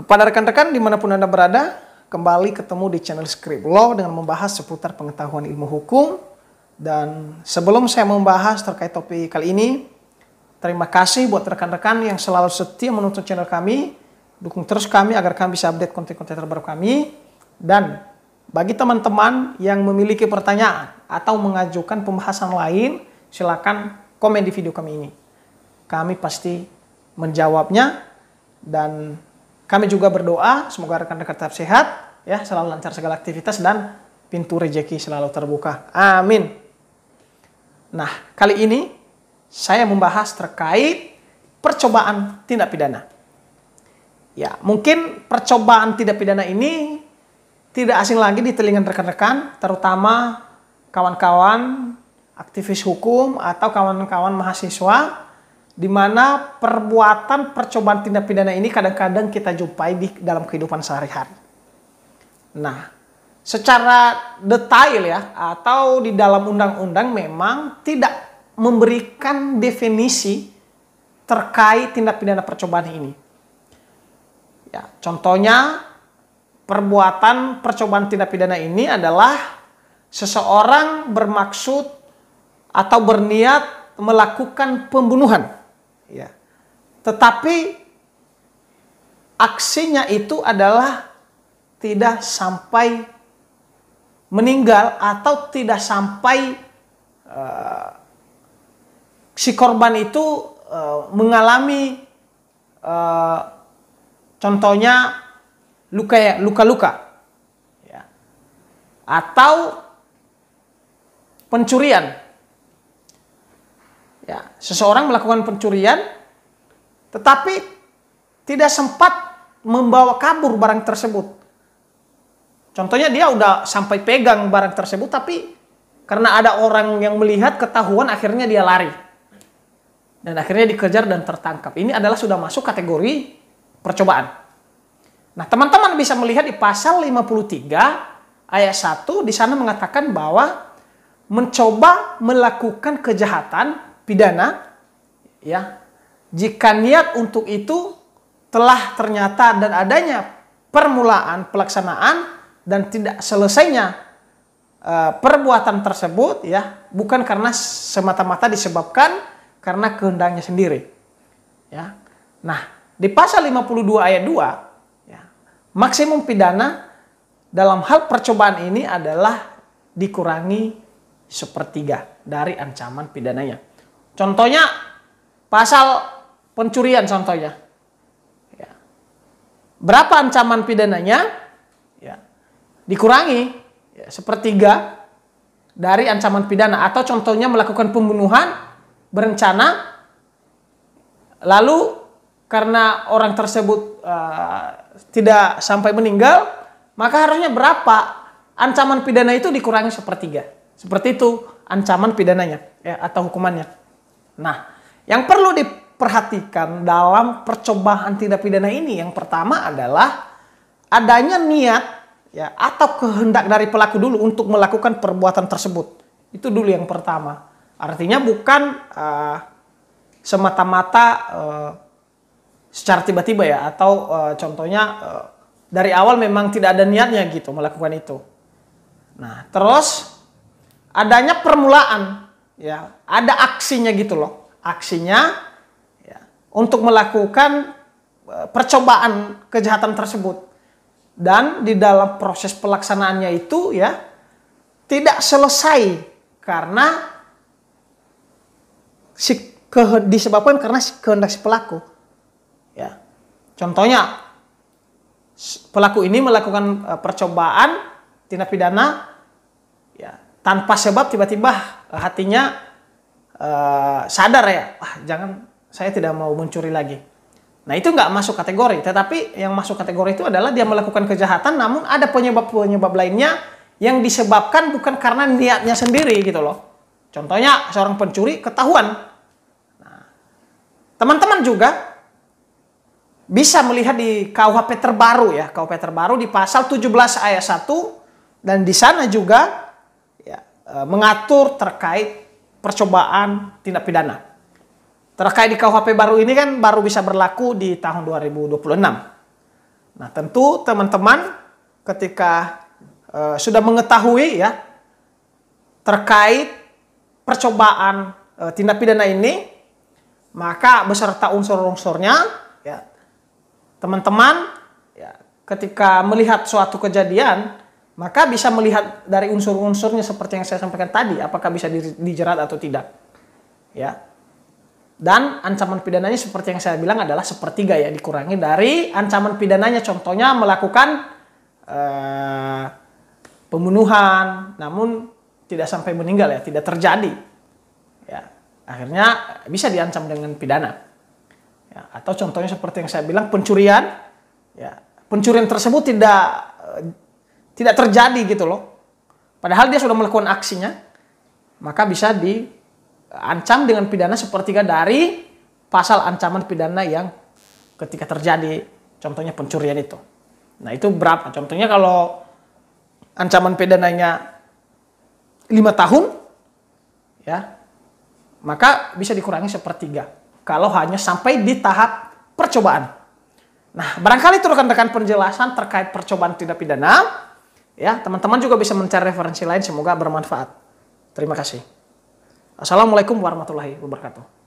Kepada rekan-rekan dimanapun Anda berada, kembali ketemu di channel Script Law dengan membahas seputar pengetahuan ilmu hukum. Dan sebelum saya membahas terkait topik kali ini, terima kasih buat rekan-rekan yang selalu setia menonton channel kami. Dukung terus kami agar kami bisa update konten-konten terbaru kami. Dan bagi teman-teman yang memiliki pertanyaan atau mengajukan pembahasan lain, silakan komen di video kami ini. Kami pasti menjawabnya, dan kami juga berdoa semoga rekan-rekan tetap sehat, ya, selalu lancar segala aktivitas dan pintu rejeki selalu terbuka. Amin. Nah, kali ini saya membahas terkait percobaan tindak pidana. Ya, mungkin percobaan tindak pidana ini tidak asing lagi di telinga rekan-rekan, terutama kawan-kawan aktivis hukum atau kawan-kawan mahasiswa, di mana perbuatan percobaan tindak pidana ini kadang-kadang kita jumpai di dalam kehidupan sehari-hari. Nah, secara detail ya, atau di dalam undang-undang memang tidak memberikan definisi terkait tindak pidana percobaan ini. Ya, contohnya perbuatan percobaan tindak pidana ini adalah seseorang bermaksud atau berniat melakukan pembunuhan. Ya. Tetapi aksinya itu adalah tidak sampai meninggal atau tidak sampai si korban itu mengalami contohnya luka-luka, ya, atau pencurian. Ya, seseorang melakukan pencurian, tetapi tidak sempat membawa kabur barang tersebut. Contohnya dia udah sampai pegang barang tersebut, tapi karena ada orang yang melihat ketahuan, akhirnya dia lari. Dan akhirnya dikejar dan tertangkap. Ini adalah sudah masuk kategori percobaan. Nah, teman-teman bisa melihat di pasal 53 ayat 1, di sana mengatakan bahwa mencoba melakukan kejahatan pidana, ya, jika niat untuk itu telah ternyata dan adanya permulaan pelaksanaan dan tidak selesainya perbuatan tersebut, ya, bukan karena semata-mata disebabkan karena kehendaknya sendiri, ya. Nah, di pasal 52 ayat 2, ya, maksimum pidana dalam hal percobaan ini adalah dikurangi 1/3 dari ancaman pidananya. Contohnya pasal pencurian contohnya. Ya. Berapa ancaman pidananya? Ya. Dikurangi ya, 1/3 dari ancaman pidana. Atau contohnya melakukan pembunuhan berencana, lalu karena orang tersebut tidak sampai meninggal, maka harusnya berapa ancaman pidana itu dikurangi 1/3. Seperti itu ancaman pidananya, ya, atau hukumannya. Nah, yang perlu diperhatikan dalam percobaan tindak pidana ini, yang pertama adalah adanya niat, ya, atau kehendak dari pelaku dulu untuk melakukan perbuatan tersebut. Itu dulu yang pertama. Artinya bukan semata-mata secara tiba-tiba, ya, atau contohnya dari awal memang tidak ada niatnya gitu melakukan itu. Nah, terus adanya permulaan, ya, ada aksinya gitu loh, aksinya, ya, untuk melakukan percobaan kejahatan tersebut, dan di dalam proses pelaksanaannya itu, ya, tidak selesai karena disebabkan karena kehendak si pelaku, ya. Contohnya pelaku ini melakukan percobaan tindak pidana, ya, tanpa sebab tiba-tiba hatinya sadar, ya, jangan, saya tidak mau mencuri lagi. Nah, itu nggak masuk kategori. Tetapi yang masuk kategori itu adalah dia melakukan kejahatan namun ada penyebab-penyebab lainnya yang disebabkan bukan karena niatnya sendiri gitu loh. Contohnya seorang pencuri ketahuan. Nah, teman-teman juga bisa melihat di KUHP terbaru, ya, KUHP terbaru di pasal 17 ayat 1, dan di sana juga, ya, mengatur terkait percobaan tindak pidana. Terkait di KUHP baru ini kan baru bisa berlaku di tahun 2026. Nah, tentu teman-teman ketika sudah mengetahui ya terkait percobaan tindak pidana ini, maka beserta unsur-unsurnya ya, teman-teman ya, ketika melihat suatu kejadian, maka bisa melihat dari unsur-unsurnya seperti yang saya sampaikan tadi, apakah bisa dijerat atau tidak. Ya. Dan ancaman pidananya seperti yang saya bilang adalah sepertiga ya, dikurangi dari ancaman pidananya. Contohnya melakukan pembunuhan, namun tidak sampai meninggal ya, tidak terjadi. Ya, akhirnya bisa diancam dengan pidana. Ya, atau contohnya seperti yang saya bilang pencurian, ya, pencurian tersebut tidak terjadi gitu loh. Padahal dia sudah melakukan aksinya, maka bisa diancam dengan pidana sepertiga dari pasal ancaman pidana yang ketika terjadi, contohnya pencurian itu. Nah, itu berapa? Contohnya kalau ancaman pidananya 5 tahun, ya, maka bisa dikurangi sepertiga kalau hanya sampai di tahap percobaan. Nah, barangkali itu rekan-rekan penjelasan terkait percobaan tindak pidana. Ya, teman-teman juga bisa mencari referensi lain, semoga bermanfaat. Terima kasih. Assalamualaikum warahmatullahi wabarakatuh.